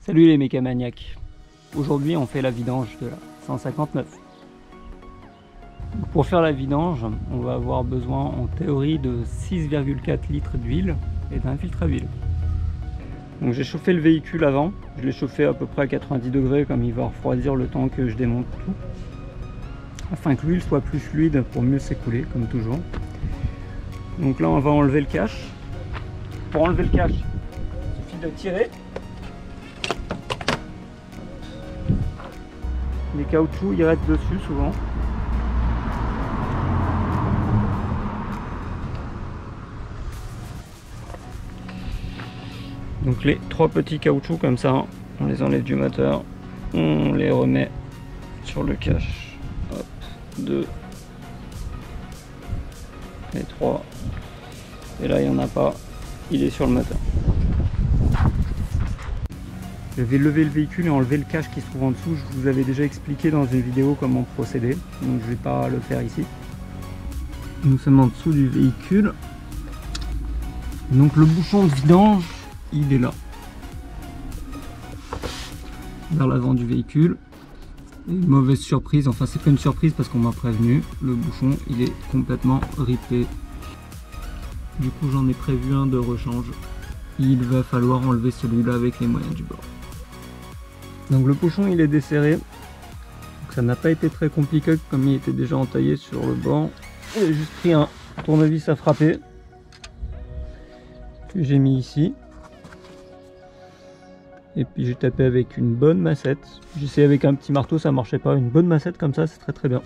Salut les mécamaniacs. Aujourd'hui on fait la vidange de la 159. Pour faire la vidange, on va avoir besoin en théorie de 6,4 litres d'huile et d'un filtre à huile. Donc j'ai chauffé le véhicule avant, je l'ai chauffé à peu près à 90 degrés comme il va refroidir le temps que je démonte tout, afin que l'huile soit plus fluide pour mieux s'écouler comme toujours. Donc là on va enlever le cache. Pour enlever le cache, il suffit de tirer. Les caoutchoucs ils restent dessus souvent. Donc les trois petits caoutchoucs comme ça, on les enlève du moteur, on les remet sur le cache. Hop, 2 et 3. Et là il n'y en a pas, il est sur le moteur. Je vais lever le véhicule et enlever le cache qui se trouve en dessous. Je vous avais déjà expliqué dans une vidéo comment procéder, donc je ne vais pas le faire ici. Nous sommes en dessous du véhicule. Donc le bouchon de vidange, il est là, vers l'avant du véhicule. Et une mauvaise surprise, enfin c'est pas une surprise parce qu'on m'a prévenu, le bouchon il est complètement ripé. Du coup j'en ai prévu un de rechange. Il va falloir enlever celui-là avec les moyens du bord. Donc le bouchon il est desserré, donc ça n'a pas été très compliqué comme il était déjà entaillé sur le bord. J'ai juste pris un tournevis à frapper que j'ai mis ici. Et puis j'ai tapé avec une bonne massette. J'ai essayé avec un petit marteau, ça marchait pas. Une bonne massette comme ça, c'est très bien.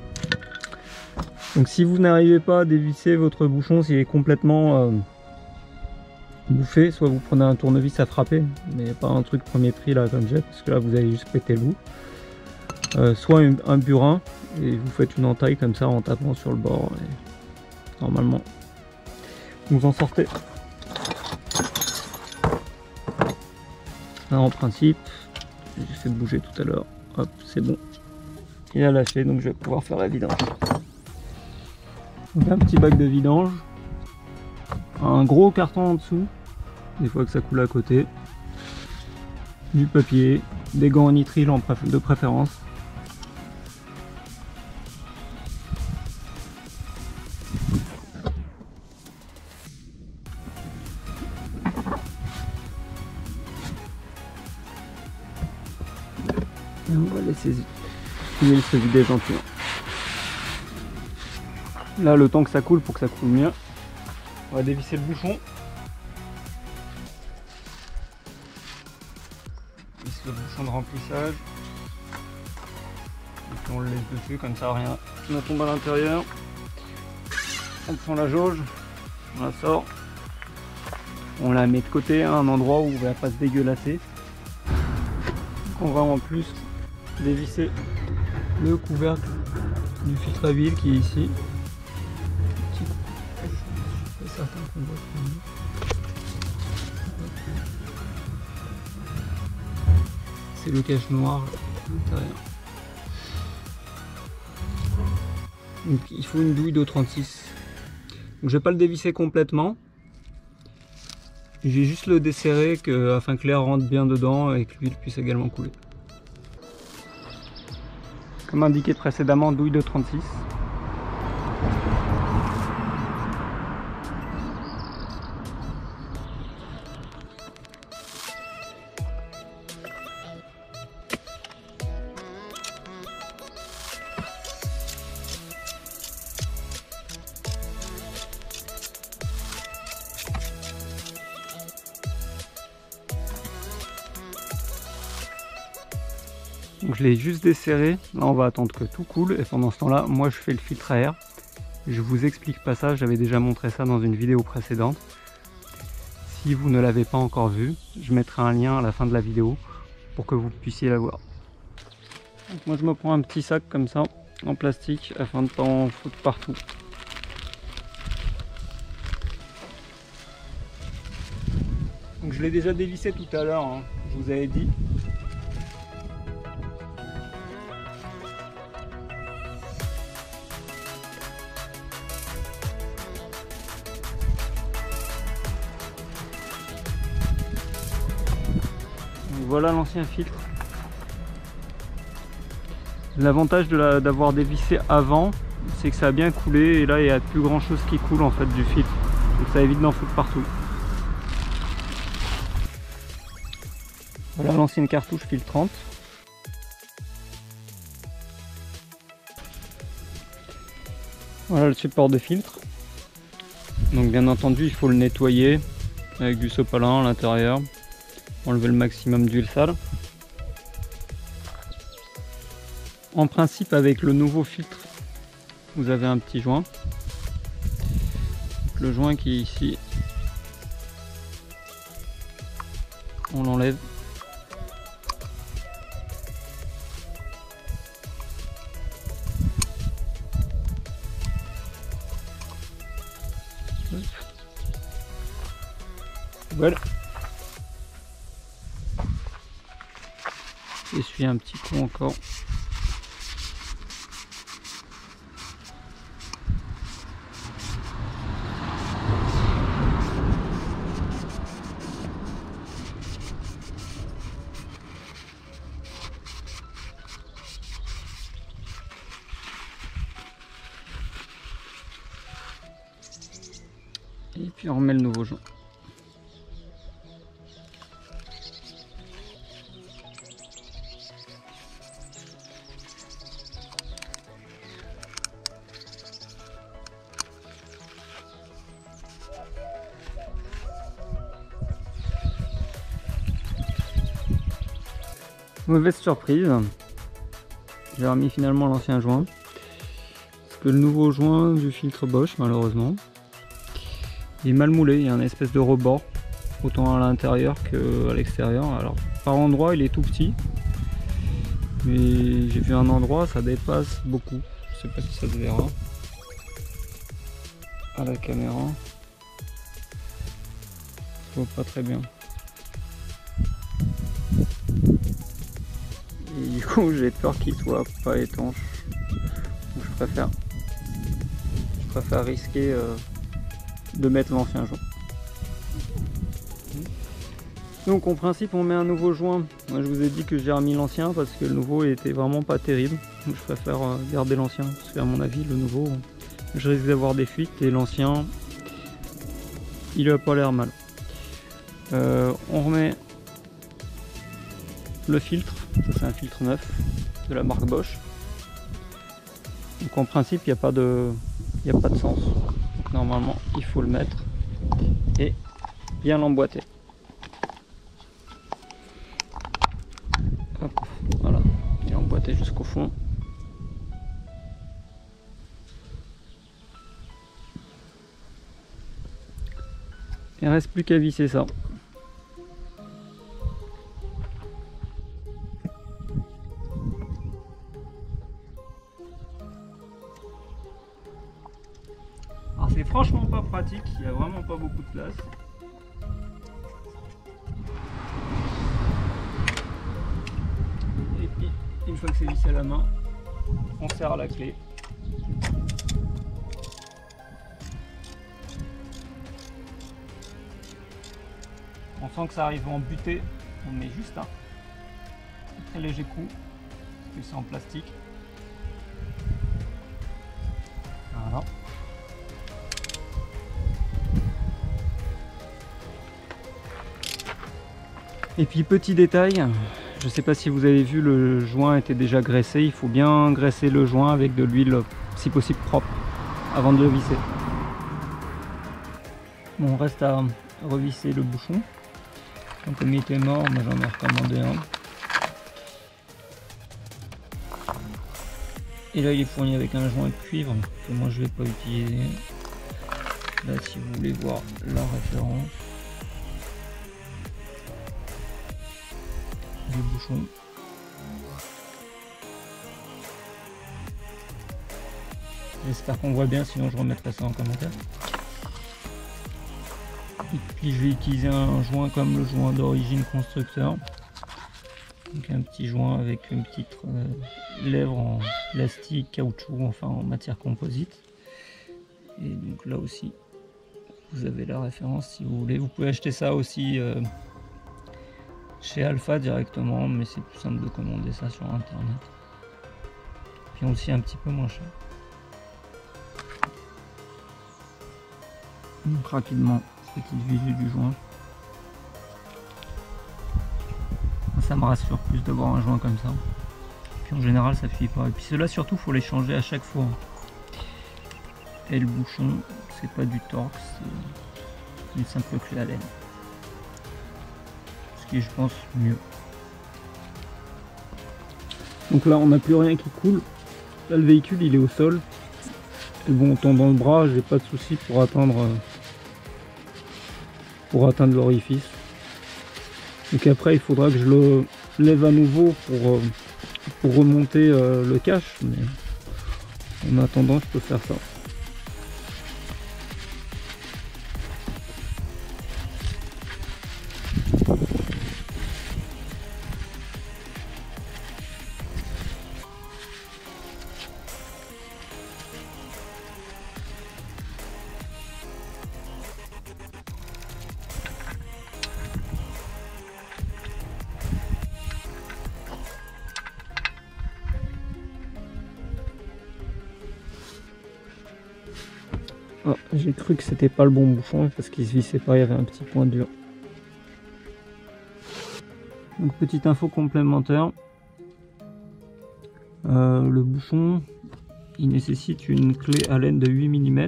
Donc si vous n'arrivez pas à dévisser votre bouchon, s'il est complètement bouffé, soit vous prenez un tournevis à frapper, mais pas un truc premier prix là comme j'ai, parce que là vous allez juste péter le bout. Soit un burin, et vous faites une entaille comme ça en tapant sur le bord. Et normalement, vous en sortez. Là, en principe, j'ai fait bouger tout à l'heure, hop, c'est bon. Il a lâché, donc je vais pouvoir faire la vidange. Donc un petit bac de vidange, un gros carton en dessous, des fois que ça coule à côté, du papier, des gants en nitrile de préférence. Et on va laisser l'huile se vider gentiment. Là, le temps que ça coule, pour que ça coule mieux, on va dévisser le bouchon. Visse le bouchon de remplissage. Et puis on le laisse dessus, comme ça rien ne tombe à l'intérieur. On prend la jauge, on la sort. On la met de côté à un endroit où elle ne va pas se dégueulasser. On va en plus dévisser le couvercle du filtre à huile qui est ici. C'est le cache noir à l'intérieur. Donc il faut une douille de 36. Donc je vais pas le dévisser complètement. J'ai juste le desserré afin que l'air rentre bien dedans et que l'huile puisse également couler. Comme indiqué précédemment, douille de 36. Donc je l'ai juste desserré, là on va attendre que tout coule et pendant ce temps là moi je fais le filtre à air. Je vous explique pas ça, j'avais déjà montré ça dans une vidéo précédente. Si vous ne l'avez pas encore vu, je mettrai un lien à la fin de la vidéo pour que vous puissiez la voir. Donc moi je me prends un petit sac comme ça en plastique afin de ne pas en foutre partout. Donc je l'ai déjà dévissé tout à l'heure, hein, je vous avais dit. Voilà l'ancien filtre. L'avantage d'avoir dévissé avant, c'est que ça a bien coulé et là il n'y a plus grand chose qui coule en fait du filtre. Donc ça évite d'en foutre partout. Voilà l'ancienne cartouche filtre 30. Voilà le support de filtre. Donc bien entendu il faut le nettoyer avec du sopalin à l'intérieur. Enlever le maximum d'huile sale. En principe avec le nouveau filtre vous avez un petit joint. Le joint qui est ici, on l'enlève. Voilà. Essuie un petit coup encore. Et puis on remet le nouveau joint. Mauvaise surprise, j'ai remis finalement l'ancien joint. Parce que le nouveau joint du filtre Bosch, malheureusement, il est mal moulé, il y a une espèce de rebord, autant à l'intérieur qu'à l'extérieur. Alors par endroit il est tout petit, mais j'ai vu un endroit ça dépasse beaucoup. Je sais pas si ça se verra à la caméra, je vois pas très bien. Et du coup j'ai peur qu'il soit pas étanche. Donc, je préfère risquer de mettre l'ancien joint. Donc en principe on met un nouveau joint. Moi je vous ai dit que j'ai remis l'ancien parce que le nouveau il était vraiment pas terrible. Donc je préfère garder l'ancien parce qu'à mon avis le nouveau je risque d'avoir des fuites et l'ancien il a pas l'air mal. On remet le filtre, ça c'est un filtre neuf de la marque Bosch. Donc en principe il n'y a pas de sens. Donc, normalement il faut le mettre et bien l'emboîter. Hop, voilà, il est emboîté jusqu'au fond. Il ne reste plus qu'à visser ça. Alors c'est franchement pas pratique, il n'y a vraiment pas beaucoup de place. Et puis une fois que c'est vissé à la main, on serre à la clé. On sent que ça arrive en butée, on met juste un très léger coup, parce que c'est en plastique. Voilà. Et puis petit détail, je ne sais pas si vous avez vu, le joint était déjà graissé, il faut bien graisser le joint avec de l'huile si possible propre avant de le visser. Bon, on reste à revisser le bouchon. Donc, comme il était mort, moi j'en ai recommandé un. Et là il est fourni avec un joint de cuivre que moi je vais pas utiliser. Là si vous voulez voir la référence du bouchon. J'espère qu'on voit bien, sinon je remettrai ça en commentaire. Et puis je vais utiliser un joint comme le joint d'origine constructeur. Donc un petit joint avec une petite lèvre en plastique, caoutchouc, enfin en matière composite. Et donc là aussi, vous avez la référence si vous voulez. Vous pouvez acheter ça aussi chez Alpha directement, mais c'est plus simple de commander ça sur internet. Puis aussi un petit peu moins cher. Donc rapidement, petite visu du joint. Ça me rassure plus d'avoir un joint comme ça. Puis en général ça fuit pas. Et puis ceux-là surtout faut les changer à chaque fois. Et le bouchon, c'est pas du torx, c'est une simple clé Allen. Ce qui est je pense mieux. Donc là on n'a plus rien qui coule. Là le véhicule il est au sol. Et bon, tant dans le bras, j'ai pas de souci pour atteindre l'orifice. Donc après il faudra que je le lève à nouveau pour remonter le cache, mais en attendant je peux faire ça. Oh, j'ai cru que c'était pas le bon bouchon parce qu'il se vissait pas, il y avait un petit point dur. Donc petite info complémentaire, le bouchon il nécessite une clé Allen de 8 mm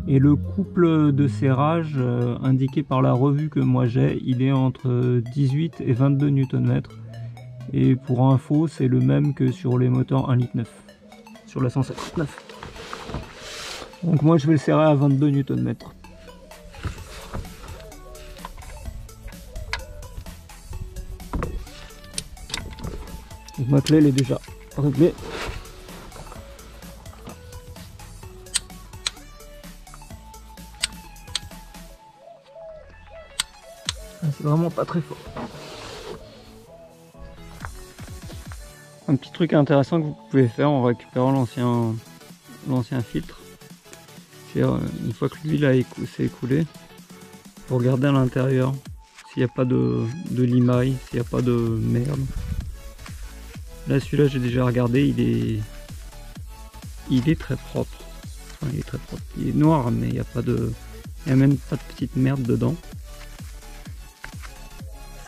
et le couple de serrage indiqué par la revue que moi j'ai, il est entre 18 et 22 Nm, et pour info c'est le même que sur les moteurs 1,9 litre sur la 159. Donc moi je vais le serrer à 22 Nm. Donc ma clé elle est déjà réglée. C'est vraiment pas très fort. Un petit truc intéressant que vous pouvez faire en récupérant l'ancien filtre. Une fois que l'huile s'est écoulée, vous regardez à l'intérieur s'il n'y a pas de limaille, s'il n'y a pas de merde. Là celui-là j'ai déjà regardé, il est très propre. Enfin, il est très propre. Il est noir mais il n'y a même pas de petite merde dedans.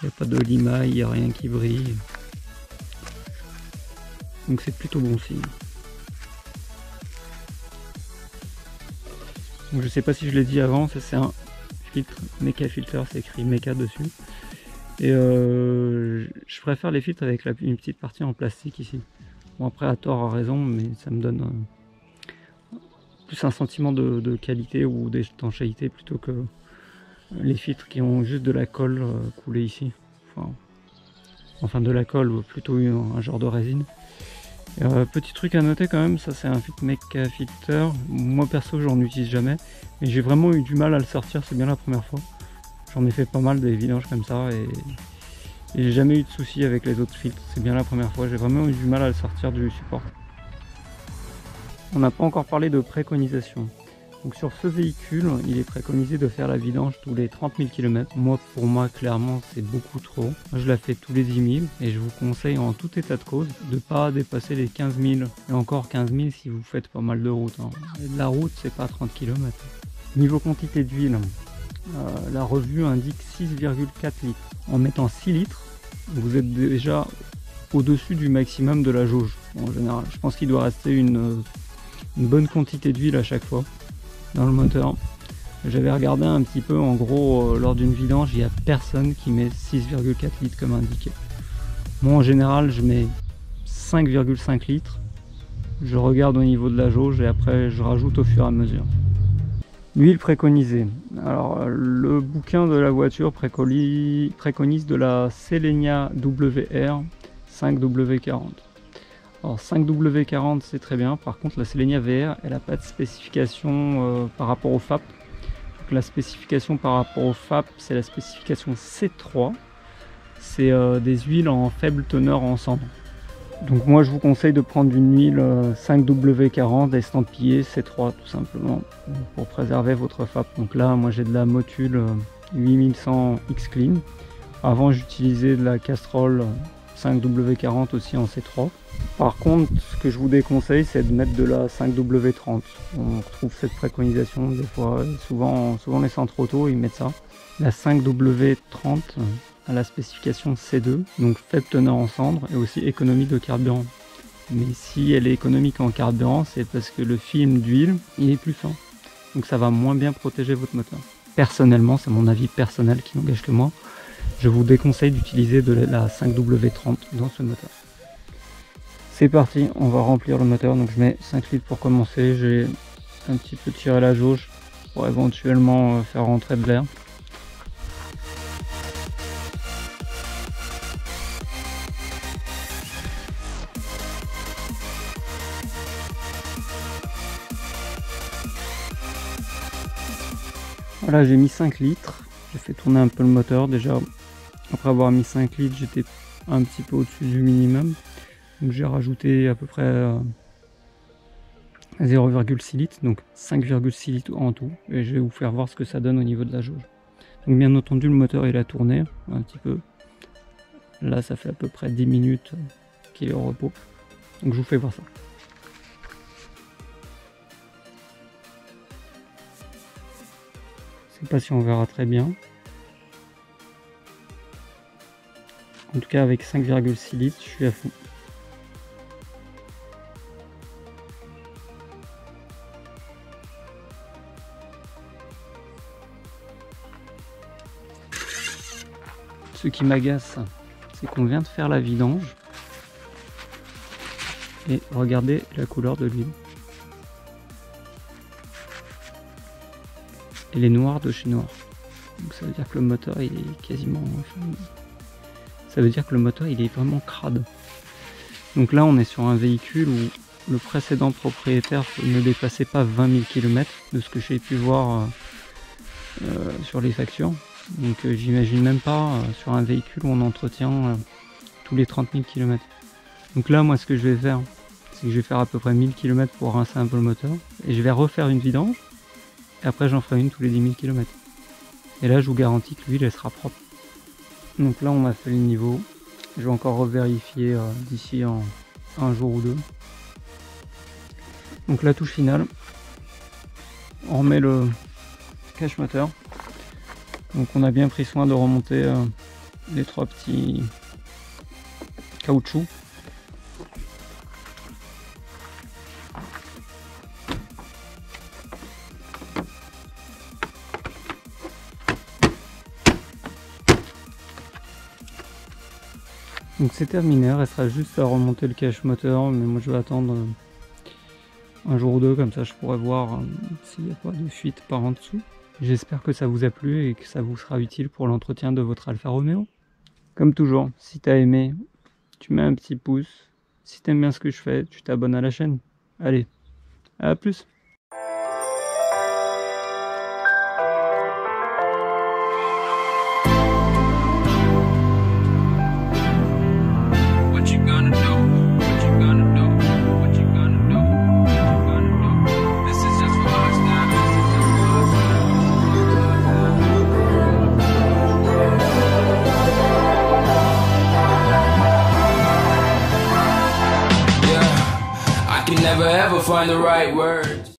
Il n'y a pas de limaille, il n'y a rien qui brille. Donc c'est plutôt bon signe. Donc je sais pas si je l'ai dit avant, ça c'est un filtre Mecha Filter, c'est écrit Mecha dessus. Et je préfère les filtres avec une petite partie en plastique ici. Bon après à tort à raison, mais ça me donne plus un sentiment de qualité ou d'étanchéité plutôt que les filtres qui ont juste de la colle coulée ici. Enfin de la colle, ou plutôt un genre de résine. Petit truc à noter quand même, ça c'est un filtre Mecha Filter. Moi perso j'en utilise jamais, mais j'ai vraiment eu du mal à le sortir, c'est bien la première fois. J'en ai fait pas mal des vidanges comme ça et j'ai jamais eu de soucis avec les autres filtres, c'est bien la première fois, j'ai vraiment eu du mal à le sortir du support. On n'a pas encore parlé de préconisation. Donc sur ce véhicule, il est préconisé de faire la vidange tous les 30 000 km. Pour moi, clairement, c'est beaucoup trop. Moi, je la fais tous les 10 000 et je vous conseille en tout état de cause de ne pas dépasser les 15 000. Et encore 15 000 si vous faites pas mal de route. Hein. Et de la route, c'est pas 30 km. Niveau quantité d'huile, la revue indique 6,4 litres. En mettant 6 litres, vous êtes déjà au-dessus du maximum de la jauge en général. Je pense qu'il doit rester une bonne quantité d'huile à chaque fois dans le moteur. J'avais regardé un petit peu, en gros lors d'une vidange, il n'y a personne qui met 6,4 litres comme indiqué. Moi en général je mets 5,5 litres, je regarde au niveau de la jauge et après je rajoute au fur et à mesure. L'huile préconisée. Alors le bouquin de la voiture préconise de la Selenia WR 5W40. Alors 5W40 c'est très bien, par contre la Selenia VR elle n'a pas de spécification par rapport au FAP. Donc, la spécification par rapport au FAP c'est la spécification C3, c'est des huiles en faible teneur en cendres. Donc moi je vous conseille de prendre une huile 5W40 estampillée C3 tout simplement pour préserver votre FAP. Donc là moi j'ai de la Motul 8100 X-Clean. Avant j'utilisais de la Castrol 5W40 aussi en C3. Par contre, ce que je vous déconseille, c'est de mettre de la 5W30. On retrouve cette préconisation des fois, souvent les centres auto, ils mettent ça. La 5W30 a la spécification C2, donc faible teneur en cendres et aussi économie de carburant. Mais si elle est économique en carburant, c'est parce que le film d'huile, il est plus fin. Donc ça va moins bien protéger votre moteur. Personnellement, c'est mon avis personnel qui n'engage que moi, je vous déconseille d'utiliser de la 5W30 dans ce moteur. C'est parti, on va remplir le moteur. Donc je mets 5 litres pour commencer. J'ai un petit peu tiré la jauge pour éventuellement faire rentrer de l'air. Voilà, j'ai mis 5 litres. J'ai fait tourner un peu le moteur. Déjà, après avoir mis 5 litres, j'étais un petit peu au-dessus du minimum. Donc j'ai rajouté à peu près 0,6 litres, donc 5,6 litres en tout. Et je vais vous faire voir ce que ça donne au niveau de la jauge. Donc bien entendu, le moteur il a tourné un petit peu. Là, ça fait à peu près 10 minutes qu'il est au repos. Donc je vous fais voir ça. Je sais pas si on verra très bien. En tout cas, avec 5,6 litres, je suis à fond. Ce qui m'agace, c'est qu'on vient de faire la vidange. Et regardez la couleur de l'huile. Elle est noire de chez noir. Donc ça veut dire que le moteur il est quasiment... ça veut dire que le moteur il est vraiment crade. Donc là on est sur un véhicule où le précédent propriétaire ne dépassait pas 20 000 km de ce que j'ai pu voir sur les factures. Donc j'imagine même pas sur un véhicule où on entretient tous les 30 000 km. Donc là moi ce que je vais faire, c'est que je vais faire à peu près 1000 km pour rincer un peu le moteur. Et je vais refaire une vidange. Et après j'en ferai une tous les 10 000 km. Et là je vous garantis que l'huile elle sera propre. Donc là on a fait le niveau. Je vais encore revérifier d'ici un jour ou deux. Donc la touche finale. On remet le cache moteur. Donc on a bien pris soin de remonter les 3 petits caoutchoucs. Donc c'est terminé, il restera juste à remonter le cache moteur, mais moi je vais attendre un jour ou deux, comme ça je pourrai voir s'il n'y a pas de fuite par en dessous. J'espère que ça vous a plu et que ça vous sera utile pour l'entretien de votre Alfa Romeo. Comme toujours, si tu as aimé, tu mets un petit pouce. Si tu aimes bien ce que je fais, tu t'abonnes à la chaîne. Allez, à plus! Never ever find the right words.